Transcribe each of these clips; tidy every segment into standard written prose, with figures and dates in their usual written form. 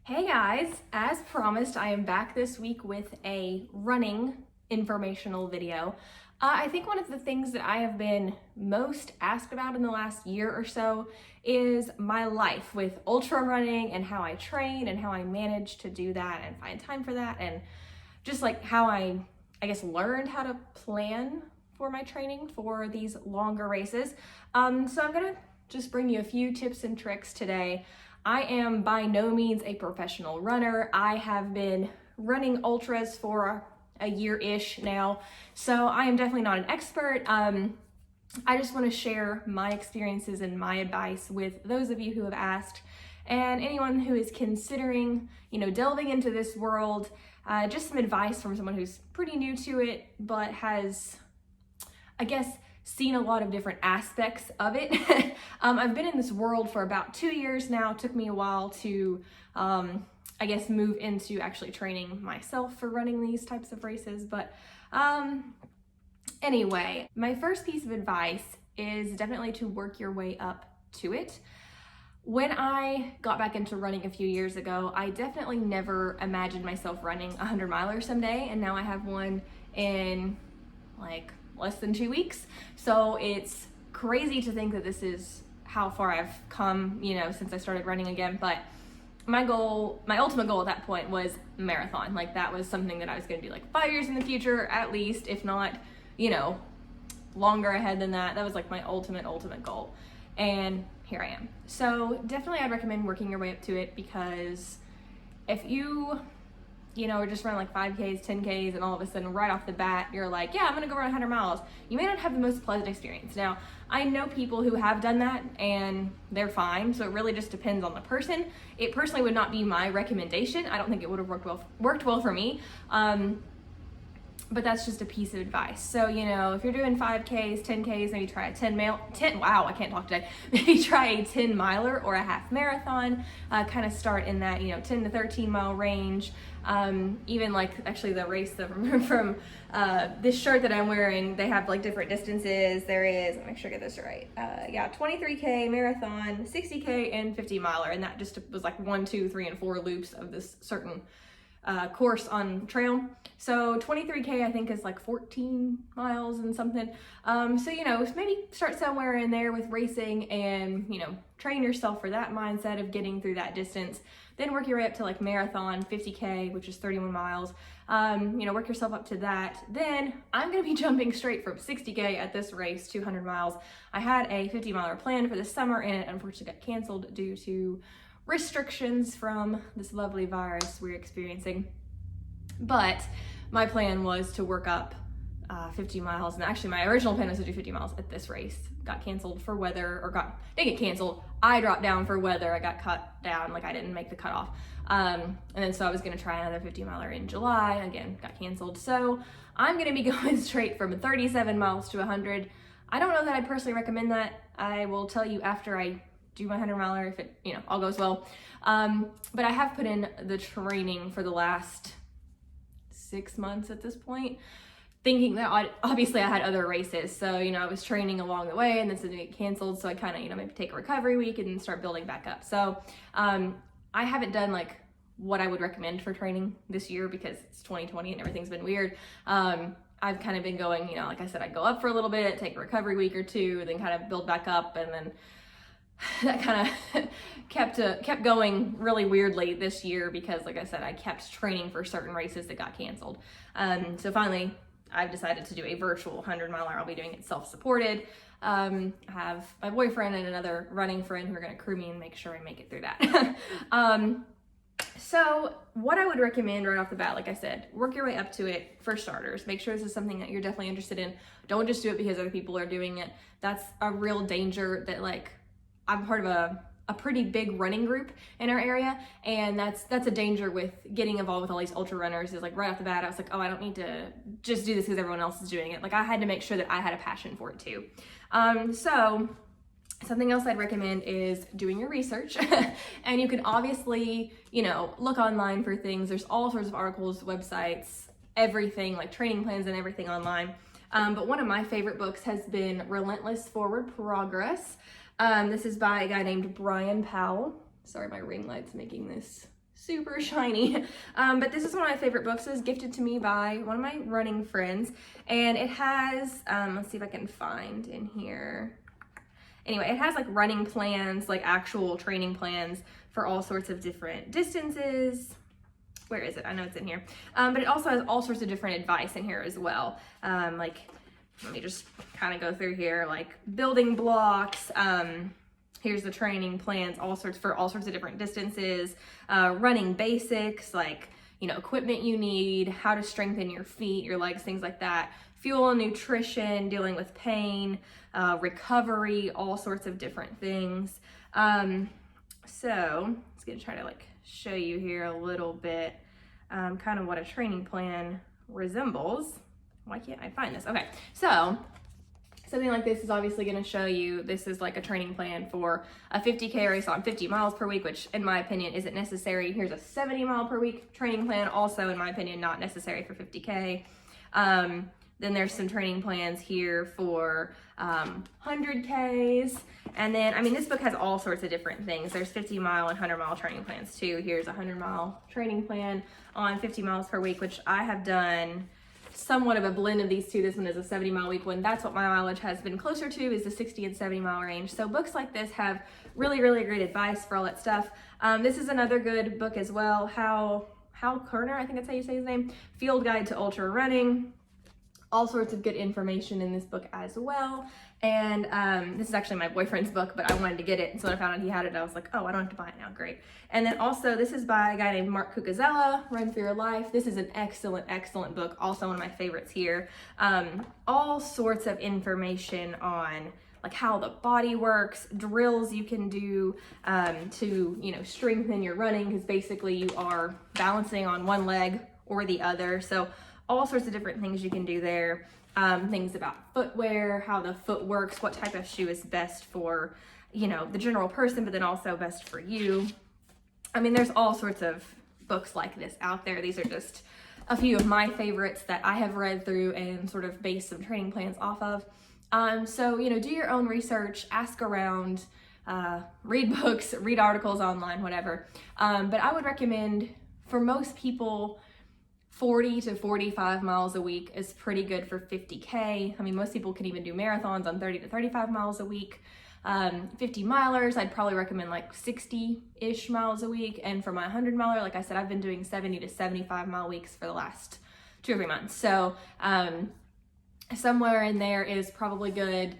Hey guys, as promised, I am back this week with a running informational video. I think one of the things that I have been most asked about in the last year or so is my life with ultra running and how I train and how I manage to do that and find time for that, and just like how I guess learned how to plan for my training for these longer races. So I'm gonna just bring you a few tips and tricks today. I am by no means a professional runner. I have been running ultras for a year-ish now, so I am definitely not an expert. I just want to share my experiences and my advice with those of you who have asked, and anyone who is considering, delving into this world. Just some advice from someone who's pretty new to it, but has, I guess, seen a lot of different aspects of it. I've been in this world for about 2 years now. It took me a while to, I guess, move into actually training myself for running these types of races. But anyway, my first piece of advice is definitely to work your way up to it. When I got back into running a few years ago, I definitely never imagined myself running a 100-miler someday, and now I have one in like less than 2 weeks. So it's crazy to think that this is how far I've come, since I started running again. But my ultimate goal at that point was marathon. Like, that was something that I was going to do like 5 years in the future, at least, if not, longer ahead than that. That was like my ultimate goal. And here I am. So definitely I'd recommend working your way up to it, because if you or just run like 5Ks, 10Ks, and all of a sudden right off the bat, you're like, yeah, I'm gonna go run 100 miles. You may not have the most pleasant experience. Now, I know people who have done that and they're fine, so it really just depends on the person. It personally would not be my recommendation. I don't think it would have worked well for me. But that's just a piece of advice. So, if you're doing 5Ks, 10Ks, maybe try wow, I can't talk today. Maybe try a 10 miler or a half marathon, kind of start in that, 10 to 13 mile range. Even like actually the race from this shirt that I'm wearing, they have like different distances. There is, let me make sure I get this right. 23K marathon, 60K, and 50 miler. And that just was like 1, 2, 3, and 4 loops of this certain course on trail. So 23K I think is like 14 miles and something. So maybe start somewhere in there with racing and train yourself for that mindset of getting through that distance. Then work your way up to like marathon, 50K, which is 31 miles. Work yourself up to that. Then I'm gonna be jumping straight from 60K at this race to 100 miles. I had a 50 miler planned for this summer, and it unfortunately got canceled due to restrictions from this lovely virus we're experiencing. But my plan was to work up 50 miles, and actually my original plan was to do 50 miles at this race. Got canceled for weather, didn't get canceled. I dropped down for weather. I got cut down, like I didn't make the cutoff. And then so I was gonna try another 50 miler in July, again, got canceled. So I'm gonna be going straight from 37 miles to 100. I don't know that I personally recommend that. I will tell you after I do my 100 miler if it, all goes well. But I have put in the training for the last 6 months at this point, thinking that obviously I had other races. So, I was training along the way, and then something get canceled. So I kind of, maybe take a recovery week and then start building back up. So I haven't done like what I would recommend for training this year, because it's 2020 and everything's been weird. I've kind of been going, like I said, I'd go up for a little bit, take a recovery week or two, then kind of build back up, and then that kind of kept going really weirdly this year, because like I said, I kept training for certain races that got canceled. So finally I've decided to do a virtual 100 miler. I'll be doing it self-supported. I have my boyfriend and another running friend who are going to crew me and make sure I make it through that. So what I would recommend right off the bat, like I said, work your way up to it for starters. Make sure this is something that you're definitely interested in. Don't just do it because other people are doing it. That's a real danger. That, like, I'm part of a pretty big running group in our area, and that's a danger with getting involved with all these ultra runners. Is like right off the bat I was like, oh, I don't need to just do this because everyone else is doing it. Like, I had to make sure that I had a passion for it too. So something else I'd recommend is doing your research. And you can obviously, look online for things. There's all sorts of articles, websites, everything, like training plans and everything online. But one of my favorite books has been Relentless Forward Progress. This is by a guy named Brian Powell. Sorry, my ring light's making this super shiny. But this is one of my favorite books. It was gifted to me by one of my running friends, and it has, let's see if I can find in here. Anyway, it has like running plans, like actual training plans for all sorts of different distances. Where is it? I know it's in here. But it also has all sorts of different advice in here as well. Like, let me just kind of go through here, like building blocks, here's the training plans, for all sorts of different distances, running basics, like, you know, equipment you need, how to strengthen your feet, your legs, things like that, fuel and nutrition, dealing with pain, recovery, all sorts of different things. So I'm just gonna try to like show you here a little bit, kind of what a training plan resembles. Why can't I find this? Okay, so something like this is obviously going to show you, this is like a training plan for a 50K race on 50 miles per week, which in my opinion isn't necessary. Here's a 70 mile per week training plan, also in my opinion not necessary for 50K. Then there's some training plans here for 100Ks. And then, I mean, this book has all sorts of different things. There's 50 mile and 100 mile training plans too. Here's a 100 mile training plan on 50 miles per week, which I have done somewhat of a blend of these two. This one is a 70 mile week one. That's what my mileage has been closer to, is the 60 and 70 mile range. So books like this have really, really great advice for all that stuff. This is another good book as well. Hal Koerner, I think that's how you say his name. Field Guide to Ultra Running. All sorts of good information in this book as well. And this is actually my boyfriend's book, but I wanted to get it. And so when I found out he had it, I was like, oh, I don't have to buy it now. Great. And then also, this is by a guy named Mark Cucuzzella, Run for Your Life. This is an excellent, excellent book. Also one of my favorites here. All sorts of information on like how the body works, drills you can do to, you know, strengthen your running, because basically you are balancing on one leg or the other. So all sorts of different things you can do there. Things about footwear, how the foot works, what type of shoe is best for, you know, the general person, but then also best for you. I mean, there's all sorts of books like this out there. These are just a few of my favorites that I have read through and sort of based some training plans off of. So, you know, do your own research, ask around, read books, read articles online, whatever. But I would recommend, for most people, 40 to 45 miles a week is pretty good for 50K. I mean, most people can even do marathons on 30 to 35 miles a week. 50 milers, I'd probably recommend like 60-ish miles a week. And for my 100 miler, like I said, I've been doing 70 to 75 mile weeks for the last 2 or 3 months. So somewhere in there is probably good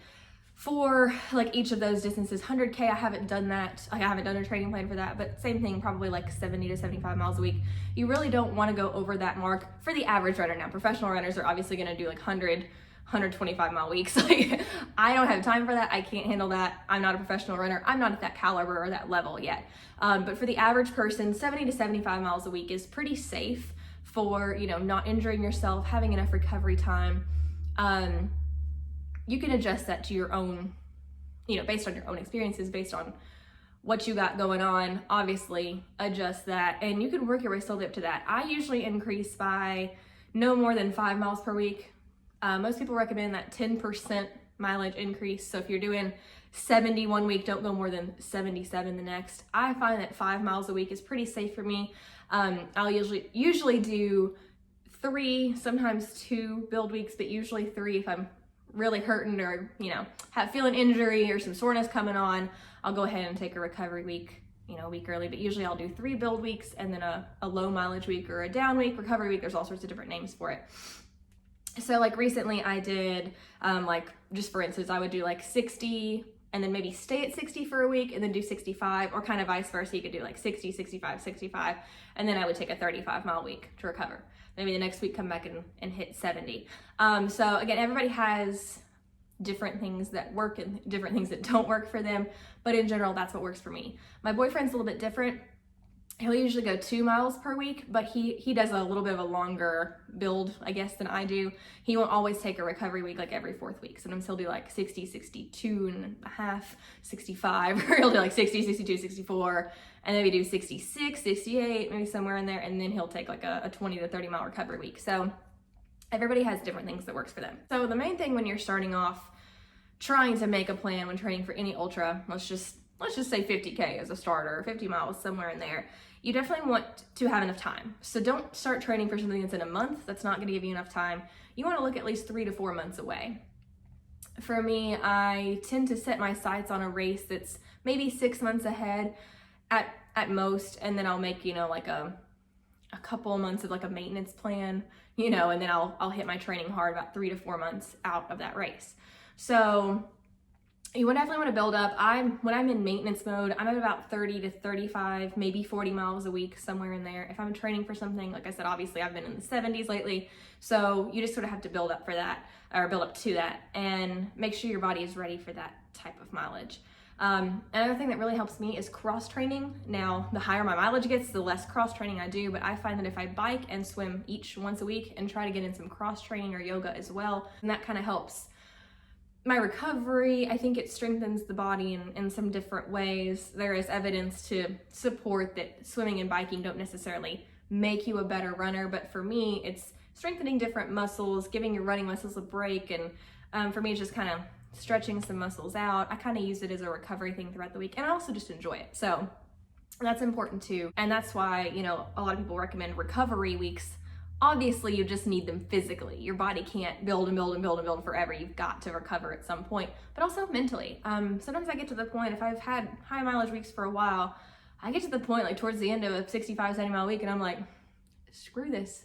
for like each of those distances. 100K, I haven't done that. I haven't done a training plan for that, but same thing, probably like 70 to 75 miles a week. You really don't want to go over that mark for the average runner. Now, professional runners are obviously going to do like 125 mile weeks. Like, I don't have time for that. I can't handle that. I'm not a professional runner. I'm not at that caliber or that level yet. But for the average person, 70 to 75 miles a week is pretty safe for, you know, not injuring yourself, having enough recovery time. You can adjust that to your own, you know, based on your own experiences, based on what you got going on, obviously adjust that, and you can work your way slowly up to that. I usually increase by no more than 5 miles per week. Most people recommend that 10% mileage increase. So if you're doing 70 one week, don't go more than 77 the next. I find that 5 miles a week is pretty safe for me. I'll usually do 3, sometimes 2 build weeks, but usually 3 if I'm really hurting or, you know, feeling injury or some soreness coming on. I'll go ahead and take a recovery week, you know, a week early, but usually I'll do 3 build weeks and then a low mileage week or a down week, recovery week. There's all sorts of different names for it. So like recently I did, like just for instance, I would do like 60 and then maybe stay at 60 for a week and then do 65, or kind of vice versa. You could do like 60, 65, 65, and then I would take a 35 mile week to recover. Maybe the next week come back and hit 70. So again, everybody has different things that work and different things that don't work for them. But in general, that's what works for me. My boyfriend's a little bit different. He'll usually go 2 miles per week, but he does a little bit of a longer build, I guess, than I do. He won't always take a recovery week like every 4th week. Sometimes he'll do like 60, 62 and a half, 65, or he'll do like 60, 62, 64, and maybe do 66, 68, maybe somewhere in there, and then he'll take like a 20 to 30 mile recovery week. So everybody has different things that works for them. So the main thing when you're starting off trying to make a plan when training for any ultra, let's just say 50K as a starter, 50 miles, somewhere in there, you definitely want to have enough time. So don't start training for something that's in a month. That's not going to give you enough time. You want to look at least 3 to 4 months away. For me, I tend to set my sights on a race that's maybe 6 months ahead at most, and then I'll make, like a couple of months of like a maintenance plan, and then I'll hit my training hard about 3 to 4 months out of that race. So you would definitely want to build up. When I'm in maintenance mode, I'm at about 30 to 35, maybe 40 miles a week, somewhere in there. If I'm training for something, like I said, obviously I've been in the 70s lately. So you just sort of have to build up for that, or build up to that, and make sure your body is ready for that type of mileage. Another thing that really helps me is cross training. Now, the higher my mileage gets, the less cross training I do, but I find that if I bike and swim each once a week and try to get in some cross training or yoga as well, and that kind of helps my recovery. I think it strengthens the body in some different ways. There is evidence to support that swimming and biking don't necessarily make you a better runner, but for me, it's strengthening different muscles, giving your running muscles a break, and for me, it's just kind of stretching some muscles out. I kind of use it as a recovery thing throughout the week, and I also just enjoy it. So that's important too, and that's why, a lot of people recommend recovery weeks. Obviously, you just need them physically. Your body can't build and build and build and build forever. You've got to recover at some point, but also mentally. Sometimes I get to the point, if I've had high mileage weeks for a while, I get to the point like towards the end of a 65, 70 mile week, and I'm like, screw this.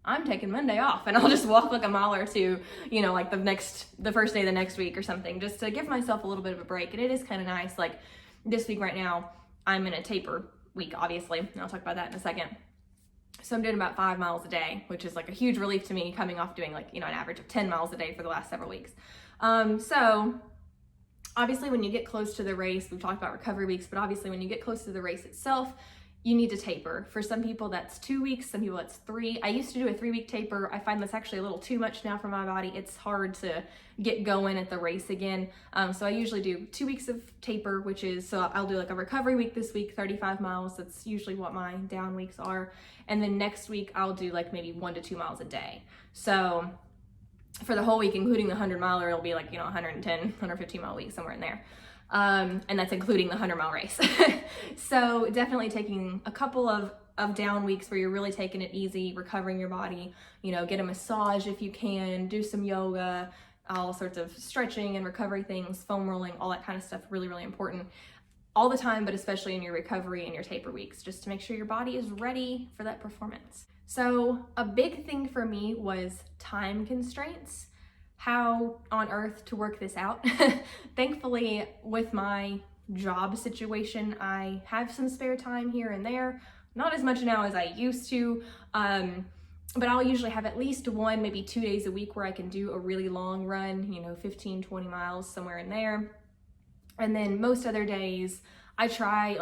I'm taking Monday off, and I'll just walk like a mile or two, like the first day of the next week or something, just to give myself a little bit of a break. And it is kind of nice. Like this week right now, I'm in a taper week, obviously, and I'll talk about that in a second. So I'm doing about 5 miles a day, which is like a huge relief to me, coming off doing an average of 10 miles a day for the last several weeks. So obviously when you get close to the race, we've talked about recovery weeks, but obviously when you get close to the race itself, you need to taper. For some people that's 2 weeks, some people that's 3. I used to do a 3-week taper. I find that's actually a little too much now for my body. It's hard to get going at the race again. So I usually do 2 weeks of taper, so I'll do like a recovery week this week, 35 miles. That's usually what my down weeks are. And then next week I'll do like maybe 1 to 2 miles a day. So for the whole week, including the 100 miler, it'll be like, 110, 115 mile week, somewhere in there. And that's including the 100-mile race. So definitely taking a couple of down weeks where you're really taking it easy, recovering your body, get a massage if you can, do some yoga, all sorts of stretching and recovery things, foam rolling, all that kind of stuff, really, really important all the time, but especially in your recovery and your taper weeks, just to make sure your body is ready for that performance. So a big thing for me was time constraints. How on earth to work this out. Thankfully, with my job situation, I have some spare time here and there. Not as much now as I used to, but I'll usually have at least 1, maybe 2 days a week where I can do a really long run, 15, 20 miles, somewhere in there. And then most other days, I try,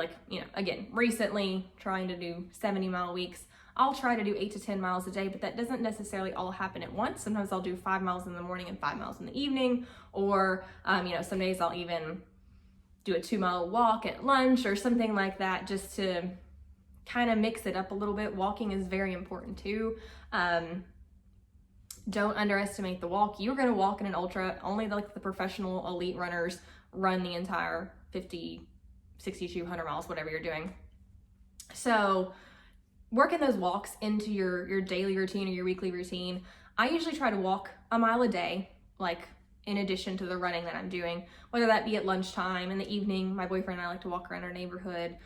again, recently trying to do 70-mile weeks. I'll try to do 8 to 10 miles a day, but that doesn't necessarily all happen at once. Sometimes I'll do 5 miles in the morning and 5 miles in the evening, or, some days I'll even do a 2-mile walk at lunch or something like that, just to kind of mix it up a little bit. Walking is very important too. Don't underestimate the walk. You're going to walk in an ultra. Only the professional elite runners run the entire 50, 60, 100 miles, whatever you're doing. So working those walks into your daily routine or your weekly routine. I usually try to walk a mile a day, in addition to the running that I'm doing, whether that be at lunchtime, in the evening. My boyfriend and I like to walk around our neighborhood.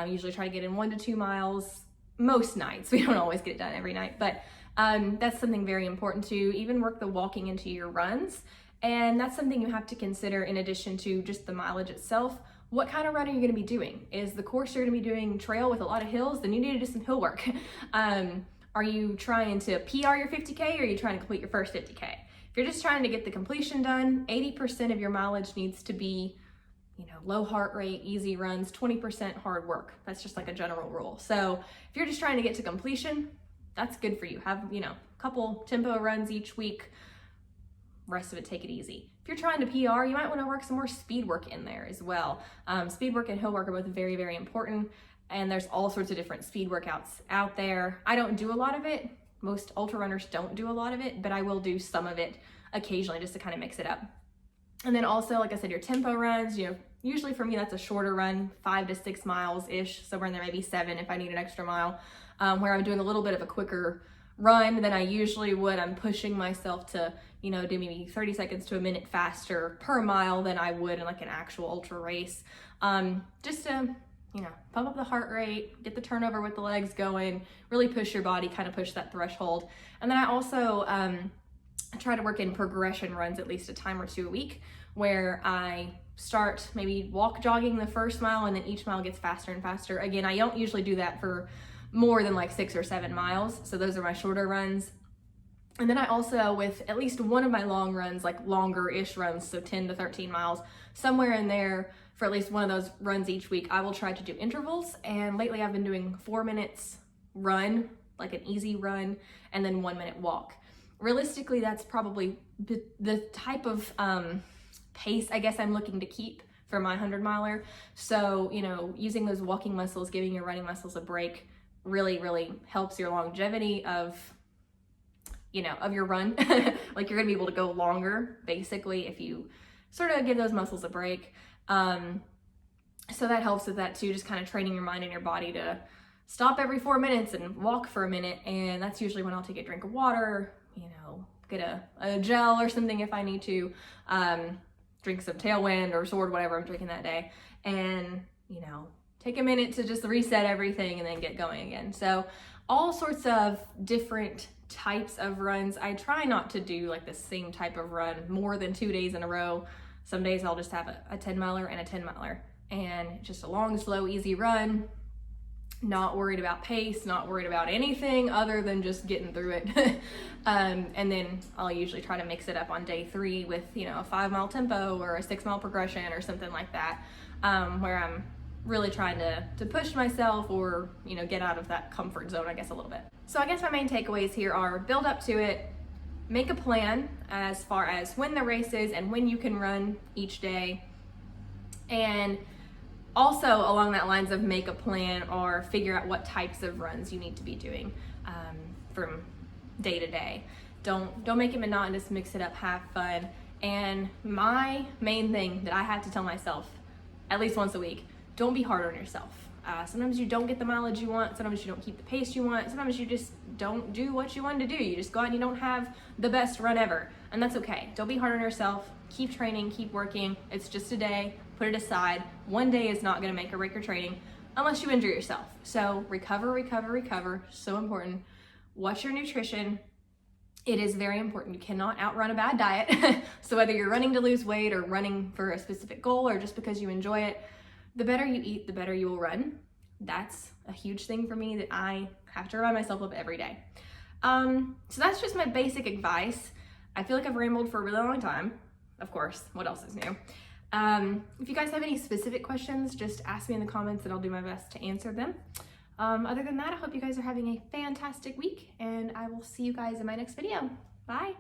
Usually try to get in 1 to 2 miles most nights. We don't always get it done every night, but that's something very important to even work the walking into your runs. And that's something you have to consider in addition to just the mileage itself. What kind of run are you going to be doing? Is the course you're going to be doing trail with a lot of hills? Then you need to do some hill work. Are you trying to PR your 50K, or are you trying to complete your first 50K? If you're just trying to get the completion done, 80% of your mileage needs to be, low heart rate, easy runs, 20% hard work. That's just like a general rule. So if you're just trying to get to completion, that's good for you. Have, a couple tempo runs each week. Rest of it, take it easy. If you're trying to PR, you might want to work some more speed work in there as well. Speed work and hill work are both very, very important, and there's all sorts of different speed workouts out there. I don't do a lot of it. Most ultra runners don't do a lot of it, but I will do some of it occasionally just to kind of mix it up. And then also, like I said, your tempo runs, Usually for me, that's a shorter run, 5 to 6 miles-ish, somewhere in there, maybe 7 if I need an extra mile, where I'm doing a little bit of a quicker run than I usually would. I'm pushing myself to, do maybe 30 seconds to a minute faster per mile than I would in like an actual ultra race. Just to, pump up the heart rate, get the turnover with the legs going, really push your body, kind of push that threshold. And then I also try to work in progression runs at least a time or two a week, where I start maybe jogging the first mile, and then each mile gets faster and faster. Again, I don't usually do that for more than like 6 or 7 miles. So those are my shorter runs. And then I also, with at least one of my long runs, like longer-ish runs, so 10 to 13 miles, somewhere in there for at least one of those runs each week, I will try to do intervals. And lately I've been doing 4 minutes run, like an easy run, and then 1 minute walk. Realistically, that's probably the type of pace I guess I'm looking to keep for my 100-miler. So, using those walking muscles, giving your running muscles a break really, really helps your longevity of your run. Like, you're gonna be able to go longer, basically, if you sort of give those muscles a break. So that helps with that too, just kind of training your mind and your body to stop every 4 minutes and walk for a minute. And that's usually when I'll take a drink of water, get a gel or something if I need to, drink some Tailwind or Sword, whatever I'm drinking that day, and take a minute to just reset everything and then get going again. So all sorts of different types of runs. I try not to do like the same type of run more than 2 days in a row. Some days I'll just have a 10-miler and a 10-miler, and just a long, slow, easy run. Not worried about pace, not worried about anything other than just getting through it. And then I'll usually try to mix it up on day 3 with, a 5-mile tempo or a 6-mile progression or something like that, where I'm really trying to push myself or, get out of that comfort zone, I guess, a little bit. So I guess my main takeaways here are build up to it, make a plan as far as when the race is and when you can run each day, and also along that lines of make a plan or figure out what types of runs you need to be doing from day to day. Don't make it monotonous, mix it up, have fun. And my main thing that I have to tell myself at least once a week, don't be hard on yourself. Sometimes you don't get the mileage you want, sometimes you don't keep the pace you want, sometimes you just don't do what you wanted to do. You just go out and you don't have the best run ever, and that's okay. Don't be hard on yourself. Keep training, keep working. It's just a day. Put it aside. One day is not going to make or break your training unless you injure yourself. So recover. So important. Watch your nutrition. It is very important. You cannot outrun a bad diet. So whether you're running to lose weight or running for a specific goal or just because you enjoy it, the better you eat, the better you will run. That's a huge thing for me that I have to remind myself of every day. So that's just my basic advice. I feel like I've rambled for a really long time. Of course, what else is new? If you guys have any specific questions, just ask me in the comments and I'll do my best to answer them. Other than that, I hope you guys are having a fantastic week, and I will see you guys in my next video. Bye.